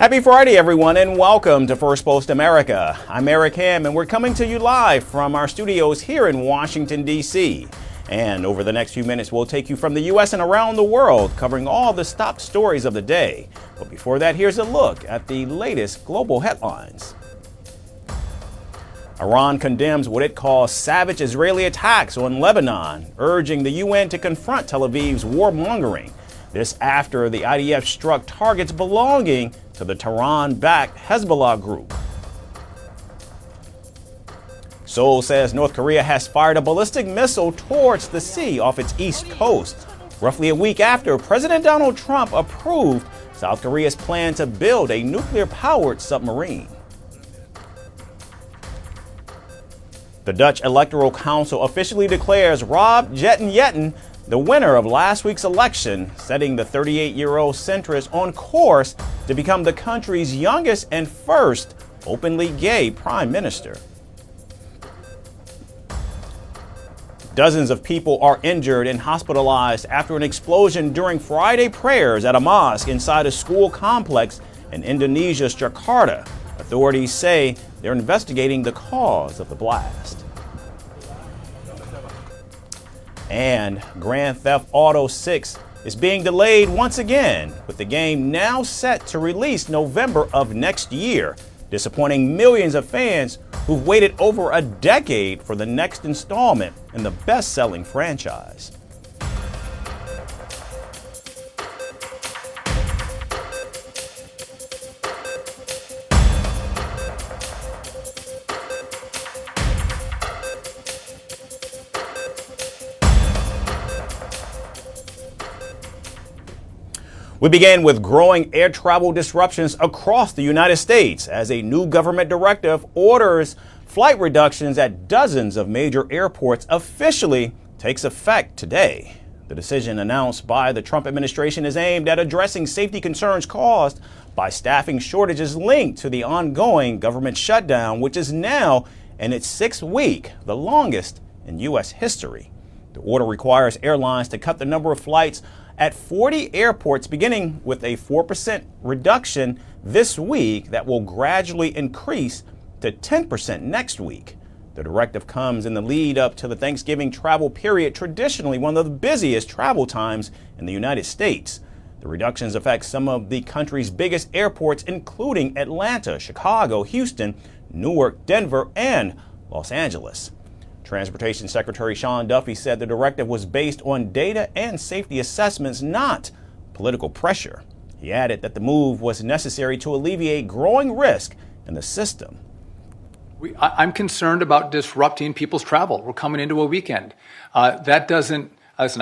Happy Friday, everyone, and welcome to Firstpost America. I'm Eric Ham, and we're coming to you live from our studios here in Washington, D.C. And over the next few minutes, we'll take you from the U.S. and around the world, covering all the top stories of the day. But before that, here's a look at the latest global headlines. Iran condemns what it calls savage Israeli attacks on Lebanon, urging the UN to confront Tel Aviv's warmongering. This after the IDF struck targets belonging to the Tehran-backed Hezbollah group. Seoul says North Korea has fired a ballistic missile towards the sea off its east coast, roughly a week after President Donald Trump approved South Korea's plan to build a nuclear-powered submarine. The Dutch Electoral Council officially declares Rob Jetten the winner of last week's election, setting the 38-year-old centrist on course to become the country's youngest and first openly gay prime minister. Dozens of people are injured and hospitalized after an explosion during Friday prayers at a mosque inside a school complex in Indonesia's Jakarta. Authorities say they're investigating the cause of the blast. And Grand Theft Auto 6 is being delayed once again, with the game now set to release November of next year, disappointing millions of fans who've waited over a decade for the next installment in the best-selling franchise. We begin with growing air travel disruptions across the United States as a new government directive orders flight reductions at dozens of major airports officially takes effect today. The decision announced by the Trump administration is aimed at addressing safety concerns caused by staffing shortages linked to the ongoing government shutdown, which is now in its sixth week, the longest in U.S. history. The order requires airlines to cut the number of flights at 40 airports, beginning with a 4% reduction this week that will gradually increase to 10% next week. The directive comes in the lead up to the Thanksgiving travel period, traditionally one of the busiest travel times in the United States. The reductions affect some of the country's biggest airports, including Atlanta, Chicago, Houston, Newark, Denver, and Los Angeles. Transportation Secretary Sean Duffy said the directive was based on data and safety assessments, not political pressure. He added that the move was necessary to alleviate growing risk in the system. I'm concerned about disrupting people's travel. We're coming into a weekend. That doesn't, listen,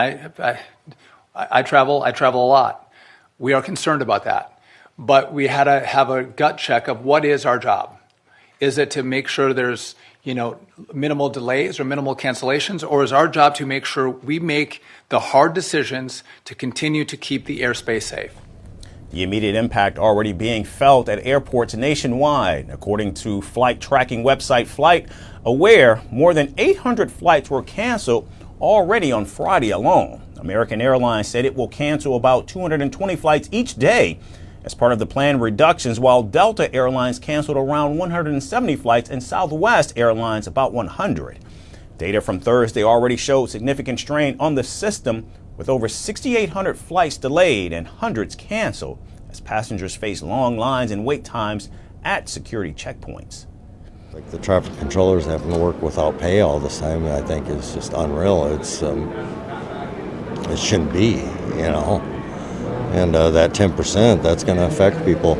I travel a lot. We are concerned about that. But we had to have a gut check of what is our job. Is it to make sure there's minimal delays or minimal cancellations, or is our job to make sure we make the hard decisions to continue to keep the airspace safe? The immediate impact already being felt at airports nationwide. According to flight tracking website FlightAware, more than 800 flights were canceled already on Friday alone. American Airlines said it will cancel about 220 flights each day as part of the planned reductions, while Delta Airlines canceled around 170 flights and Southwest Airlines about 100. Data from Thursday already showed significant strain on the system, with over 6,800 flights delayed and hundreds canceled as passengers face long lines and wait times at security checkpoints. Like the traffic controllers having to work without pay all this time, I think is just unreal. It shouldn't be, And that 10%, that's going to affect people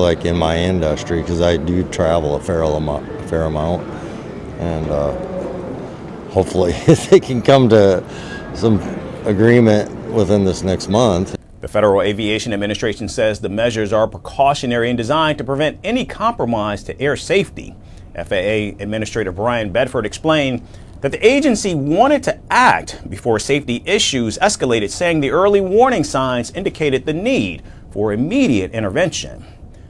like in my industry, because I do travel a fair amount. And hopefully they can come to some agreement within this next month. The Federal Aviation Administration says the measures are precautionary and designed to prevent any compromise to air safety. FAA Administrator Brian Bedford explained that the agency wanted to act before safety issues escalated, saying the early warning signs indicated the need for immediate intervention.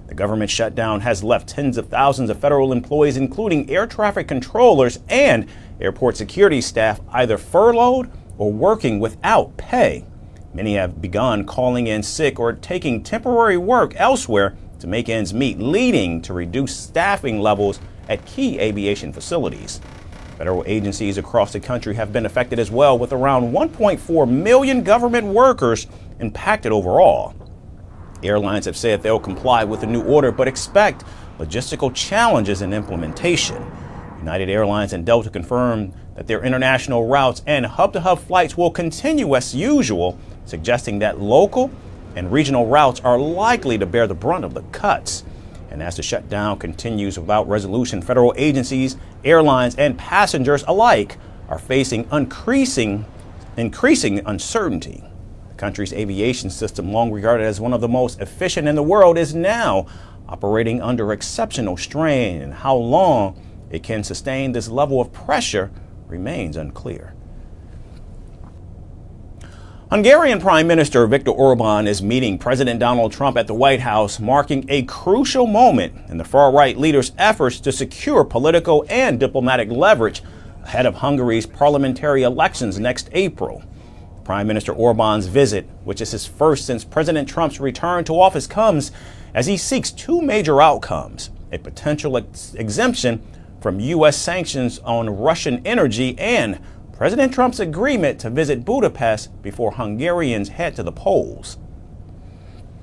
The government shutdown has left tens of thousands of federal employees, including air traffic controllers and airport security staff, either furloughed or working without pay. Many have begun calling in sick or taking temporary work elsewhere to make ends meet, leading to reduced staffing levels at key aviation facilities. Federal agencies across the country have been affected as well, with around 1.4 million government workers impacted overall. Airlines have said they'll comply with the new order, but expect logistical challenges in implementation. United Airlines and Delta confirmed that their international routes and hub-to-hub flights will continue as usual, suggesting that local and regional routes are likely to bear the brunt of the cuts. And as the shutdown continues without resolution, federal agencies, airlines, and passengers alike are facing increasing uncertainty. The country's aviation system, long regarded as one of the most efficient in the world, is now operating under exceptional strain, and how long it can sustain this level of pressure remains unclear. Hungarian Prime Minister Viktor Orban is meeting President Donald Trump at the White House, marking a crucial moment in the far-right leader's efforts to secure political and diplomatic leverage ahead of Hungary's parliamentary elections next April. Prime Minister Orban's visit, which is his first since President Trump's return to office, comes as he seeks two major outcomes: a potential exemption from U.S. sanctions on Russian energy and President Trump's agreement to visit Budapest before Hungarians head to the polls.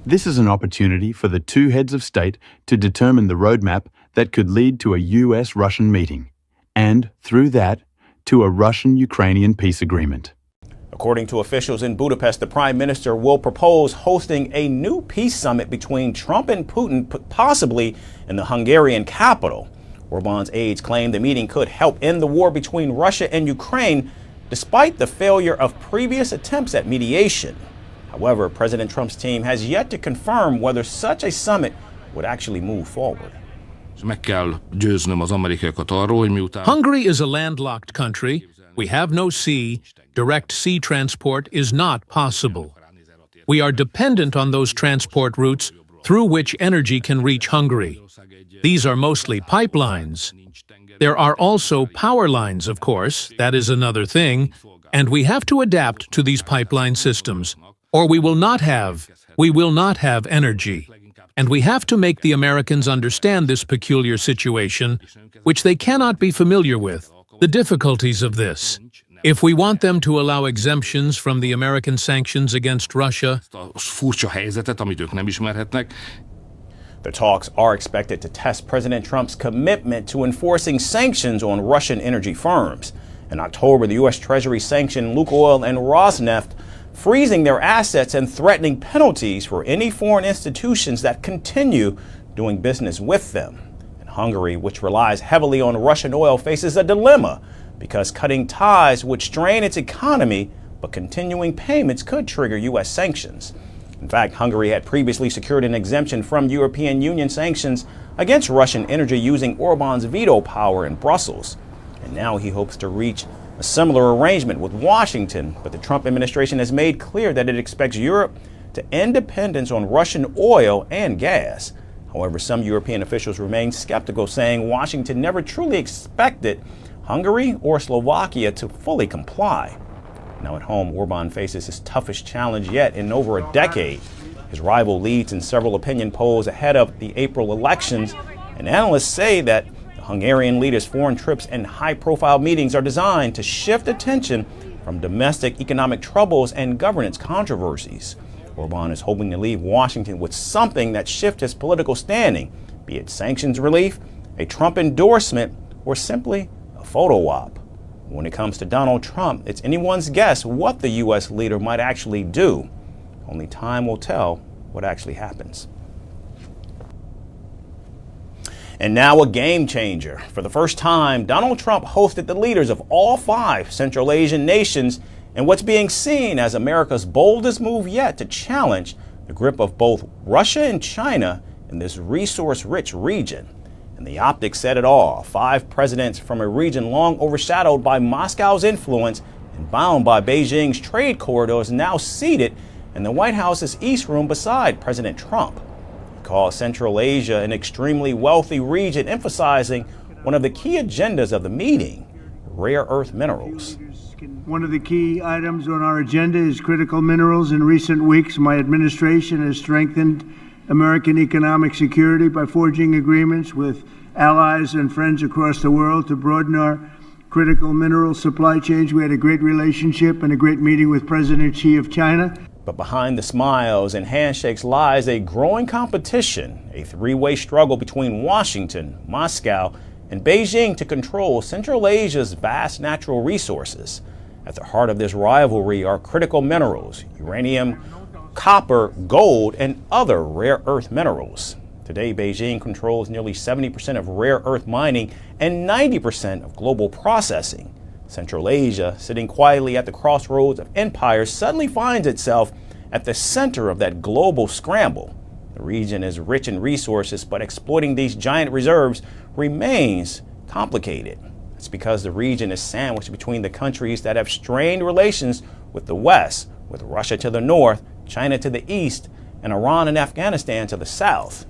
This is an opportunity for the two heads of state to determine the roadmap that could lead to a U.S.-Russian meeting, and, through that, to a Russian-Ukrainian peace agreement. According to officials in Budapest, the Prime Minister will propose hosting a new peace summit between Trump and Putin, possibly in the Hungarian capital. Orban's aides claim the meeting could help end the war between Russia and Ukraine, despite the failure of previous attempts at mediation. However, President Trump's team has yet to confirm whether such a summit would actually move forward. Hungary is a landlocked country. We have no sea. Direct sea transport is not possible. We are dependent on those transport routes through which energy can reach Hungary. These are mostly pipelines. There are also power lines, of course, that is another thing, and we have to adapt to these pipeline systems, or we will not have energy. And we have to make the Americans understand this peculiar situation, which they cannot be familiar with, the difficulties of this. If we want them to allow exemptions from the American sanctions against Russia, the talks are expected to test President Trump's commitment to enforcing sanctions on Russian energy firms. In October, the U.S. Treasury sanctioned Lukoil and Rosneft, freezing their assets and threatening penalties for any foreign institutions that continue doing business with them. And Hungary, which relies heavily on Russian oil, faces a dilemma because cutting ties would strain its economy, but continuing payments could trigger U.S. sanctions. In fact, Hungary had previously secured an exemption from European Union sanctions against Russian energy using Orban's veto power in Brussels. And now he hopes to reach a similar arrangement with Washington, but the Trump administration has made clear that it expects Europe to end dependence on Russian oil and gas. However, some European officials remain skeptical, saying Washington never truly expected Hungary or Slovakia to fully comply. Now at home, Orban faces his toughest challenge yet in over a decade. His rival leads in several opinion polls ahead of the April elections, and analysts say that the Hungarian leader's foreign trips and high-profile meetings are designed to shift attention from domestic economic troubles and governance controversies. Orban is hoping to leave Washington with something that shifts his political standing, be it sanctions relief, a Trump endorsement, or simply a photo op. When it comes to Donald Trump, it's anyone's guess what the U.S. leader might actually do. Only time will tell what actually happens. And now a game changer. For the first time, Donald Trump hosted the leaders of all 5 Central Asian nations in what's being seen as America's boldest move yet to challenge the grip of both Russia and China in this resource-rich region. And the optics said it all. 5 presidents from a region long overshadowed by Moscow's influence and bound by Beijing's trade corridors now seated in the White House's East Room beside President Trump. He called Central Asia an extremely wealthy region, emphasizing one of the key agendas of the meeting, rare earth minerals. One of the key items on our agenda is critical minerals. In recent weeks, my administration has strengthened American economic security by forging agreements with allies and friends across the world to broaden our critical mineral supply chains. We had a great relationship and a great meeting with President Xi of China. But behind the smiles and handshakes lies a growing competition, a three-way struggle between Washington, Moscow, and Beijing to control Central Asia's vast natural resources. At the heart of this rivalry are critical minerals, uranium, copper, gold, and other rare earth minerals. Today, Beijing controls nearly 70% of rare earth mining and 90% of global processing. Central Asia, sitting quietly at the crossroads of empires, suddenly finds itself at the center of that global scramble. The region is rich in resources, but exploiting these giant reserves remains complicated. It's because the region is sandwiched between the countries that have strained relations with the West, with Russia to the north, China to the east, and Iran and Afghanistan to the south.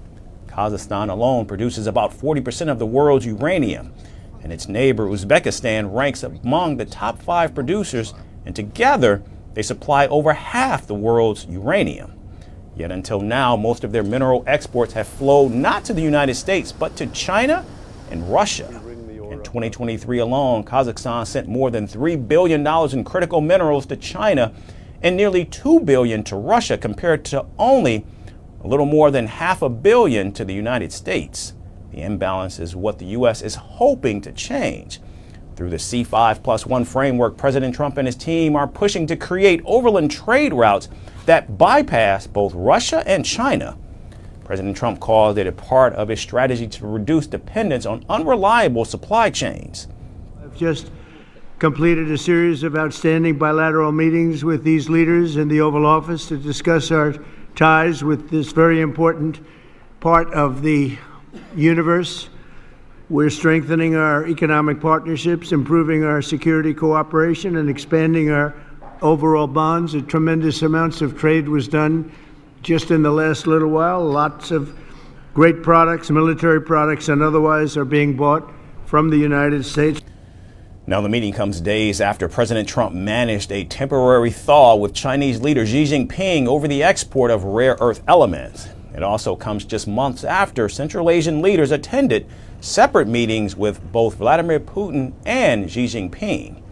Kazakhstan alone produces about 40% of the world's uranium, and its neighbor Uzbekistan ranks among the top 5 producers, and together they supply over half the world's uranium. Yet until now, most of their mineral exports have flowed not to the United States, but to China and Russia. In 2023 alone, Kazakhstan sent more than $3 billion in critical minerals to China and nearly $2 billion to Russia, compared to only a little more than $500 million to the United States. The imbalance is what the U.S. is hoping to change. Through the C5+1 framework, President Trump and his team are pushing to create overland trade routes that bypass both Russia and China. President Trump called it a part of his strategy to reduce dependence on unreliable supply chains. I've just completed a series of outstanding bilateral meetings with these leaders in the Oval Office to discuss our ties with this very important part of the universe. We're strengthening our economic partnerships, improving our security cooperation, and expanding our overall bonds. A tremendous amounts of trade was done just in the last little while. Lots of great products, military products and otherwise, are being bought from the United States. Now, the meeting comes days after President Trump managed a temporary thaw with Chinese leader Xi Jinping over the export of rare earth elements. It also comes just months after Central Asian leaders attended separate meetings with both Vladimir Putin and Xi Jinping.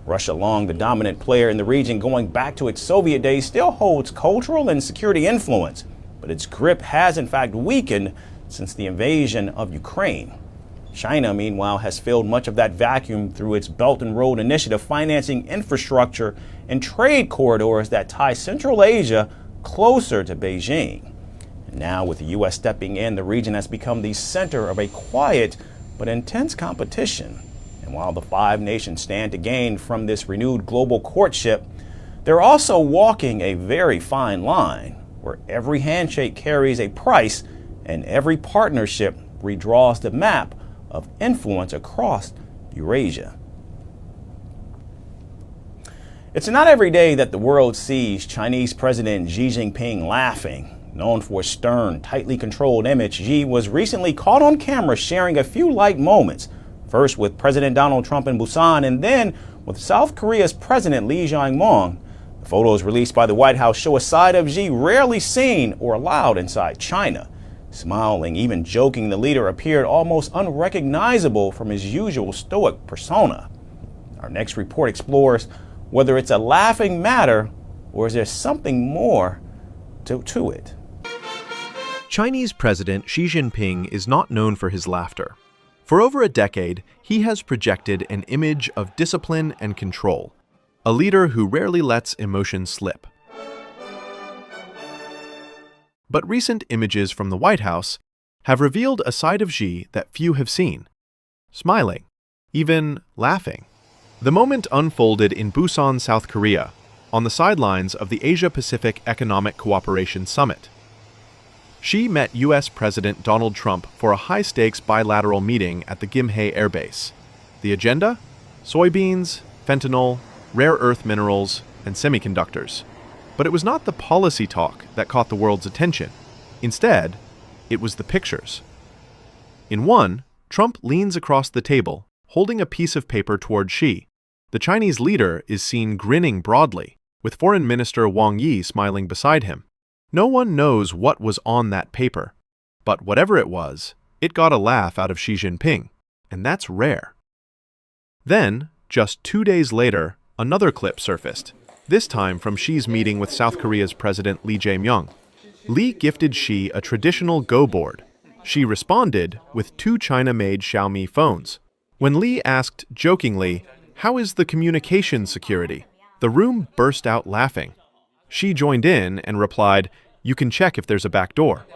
Russia, long the dominant player in the region going back to its Soviet days, still holds cultural and security influence, but its grip has in fact weakened since the invasion of Ukraine. China, meanwhile, has filled much of that vacuum through its Belt and Road Initiative, financing infrastructure and trade corridors that tie Central Asia closer to Beijing. And now, with the U.S. stepping in, the region has become the center of a quiet but intense competition. And while the 5 nations stand to gain from this renewed global courtship, they're also walking a very fine line, where every handshake carries a price and every partnership redraws the map of influence across Eurasia. It's not every day that the world sees Chinese President Xi Jinping laughing. Known for a stern, tightly controlled image, Xi was recently caught on camera sharing a few light moments, first with President Donald Trump in Busan and then with South Korea's President Lee Jae-myung. The photos released by the White House show a side of Xi rarely seen or allowed inside China. Smiling, even joking, the leader appeared almost unrecognizable from his usual stoic persona. Our next report explores whether it's a laughing matter or is there something more to it. Chinese President Xi Jinping is not known for his laughter. For over a decade, he has projected an image of discipline and control, a leader who rarely lets emotion slip. But recent images from the White House have revealed a side of Xi that few have seen, smiling, even laughing. The moment unfolded in Busan, South Korea, on the sidelines of the Asia-Pacific Economic Cooperation Summit. Xi met U.S. President Donald Trump for a high-stakes bilateral meeting at the Gimhae Air Base. The agenda? Soybeans, fentanyl, rare earth minerals, and semiconductors. But it was not the policy talk that caught the world's attention. Instead, it was the pictures. In one, Trump leans across the table, holding a piece of paper toward Xi. The Chinese leader is seen grinning broadly, with Foreign Minister Wang Yi smiling beside him. No one knows what was on that paper, but whatever it was, it got a laugh out of Xi Jinping, and that's rare. Then, just 2 days later, another clip surfaced, this time from Xi's meeting with South Korea's President Lee Jae-myung. Lee gifted Xi a traditional Go board. Xi responded with 2 China-made Xiaomi phones. When Lee asked jokingly, "How is the communication security?" the room burst out laughing. Xi joined in and replied, "You can check if there's a back door."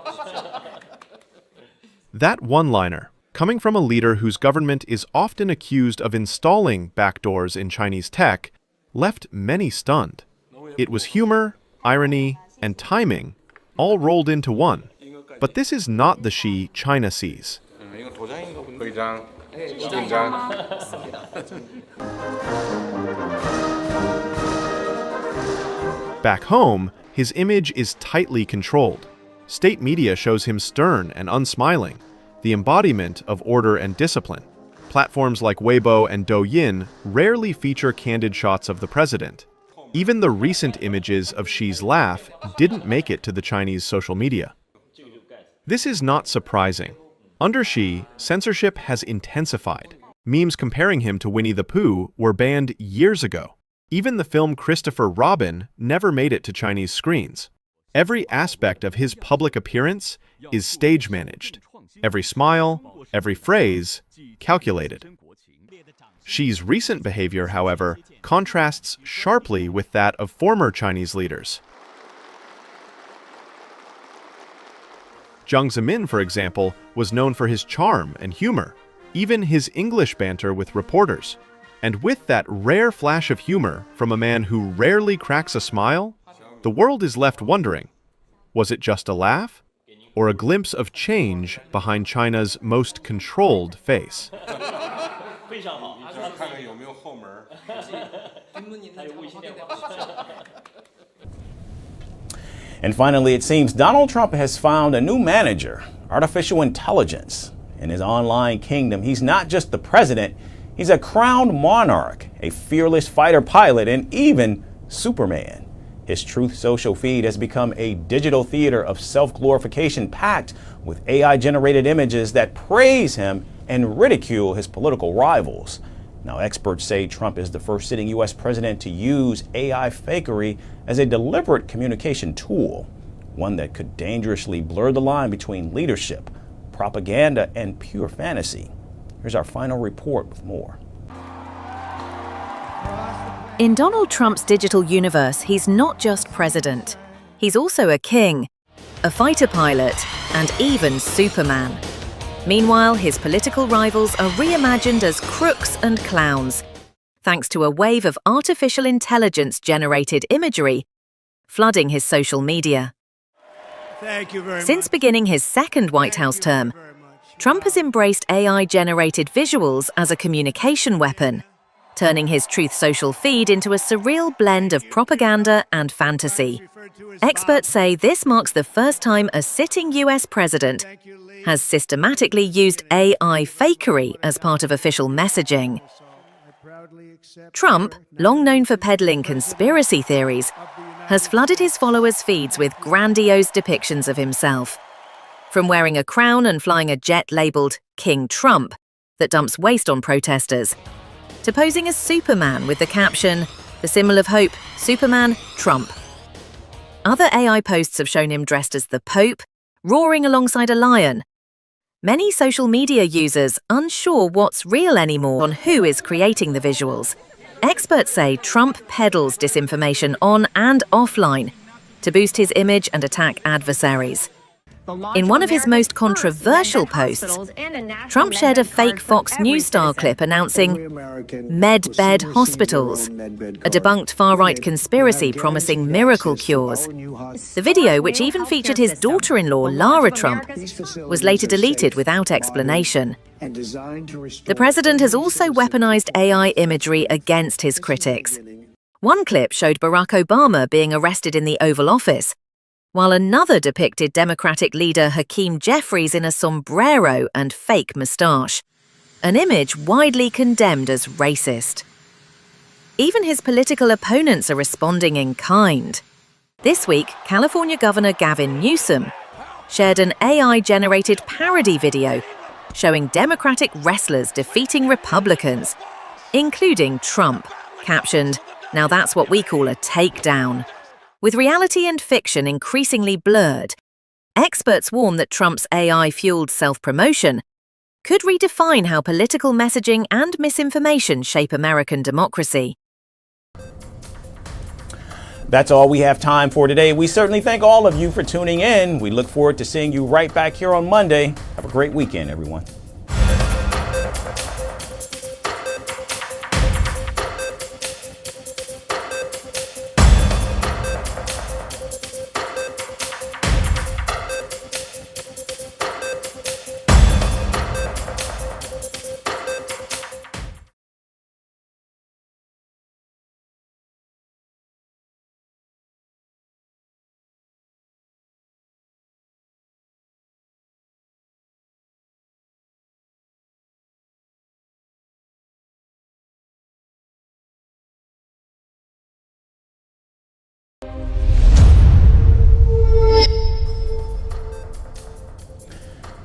That one-liner, coming from a leader whose government is often accused of installing backdoors in Chinese tech, left many stunned. It was humor, irony, and timing, all rolled into one. But this is not the Xi China sees. Back home, his image is tightly controlled. State media shows him stern and unsmiling, the embodiment of order and discipline. Platforms like Weibo and Douyin rarely feature candid shots of the president. Even the recent images of Xi's laugh didn't make it to the Chinese social media. This is not surprising. Under Xi, censorship has intensified. Memes comparing him to Winnie the Pooh were banned years ago. Even the film Christopher Robin never made it to Chinese screens. Every aspect of his public appearance is stage-managed. Every smile, every phrase, calculated. Xi's recent behavior, however, contrasts sharply with that of former Chinese leaders. Jiang Zemin, for example, was known for his charm and humor, even his English banter with reporters. And with that rare flash of humor from a man who rarely cracks a smile, the world is left wondering, was it just a laugh, or a glimpse of change behind China's most controlled face? And finally, it seems Donald Trump has found a new manager, artificial intelligence. In his online kingdom, he's not just the president, he's a crowned monarch, a fearless fighter pilot, and even Superman. His Truth Social feed has become a digital theater of self-glorification packed with AI-generated images that praise him and ridicule his political rivals. Now, experts say Trump is the first sitting U.S. president to use AI fakery as a deliberate communication tool, one that could dangerously blur the line between leadership, propaganda, and pure fantasy. Here's our final report with more. In Donald Trump's digital universe, he's not just president. He's also a king, a fighter pilot, and even Superman. Meanwhile, his political rivals are reimagined as crooks and clowns, thanks to a wave of artificial intelligence-generated imagery flooding his social media. Thank you very much. Since beginning his second White House term, Trump has embraced AI-generated visuals as a communication weapon, turning his Truth Social feed into a surreal blend of propaganda and fantasy. Experts say this marks the first time a sitting US president has systematically used AI fakery as part of official messaging. Trump, long known for peddling conspiracy theories, has flooded his followers' feeds with grandiose depictions of himself. From wearing a crown and flying a jet labeled King Trump that dumps waste on protesters, to posing as Superman with the caption, "The symbol of hope, Superman, Trump." Other AI posts have shown him dressed as the Pope, roaring alongside a lion. Many social media users unsure what's real anymore on who is creating the visuals. Experts say Trump peddles disinformation on and offline to boost his image and attack adversaries. In one of his most controversial posts, Trump shared a fake Fox News-style clip announcing med-bed hospitals, a debunked far-right conspiracy promising miracle cures. The video, which even featured his daughter-in-law, Lara Trump, was later deleted without explanation. The president has also weaponized AI imagery against his critics. One clip showed Barack Obama being arrested in the Oval Office, while another depicted Democratic leader Hakeem Jeffries in a sombrero and fake moustache, an image widely condemned as racist. Even his political opponents are responding in kind. This week, California Governor Gavin Newsom shared an AI-generated parody video showing Democratic wrestlers defeating Republicans, including Trump, captioned, "Now that's what we call a takedown." With reality and fiction increasingly blurred, experts warn that Trump's AI-fueled self-promotion could redefine how political messaging and misinformation shape American democracy. That's all we have time for today. We certainly thank all of you for tuning in. We look forward to seeing you right back here on Monday. Have a great weekend, everyone.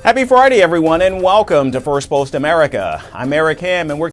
Happy Friday, everyone, and welcome to First Post America. I'm Eric Ham, and we're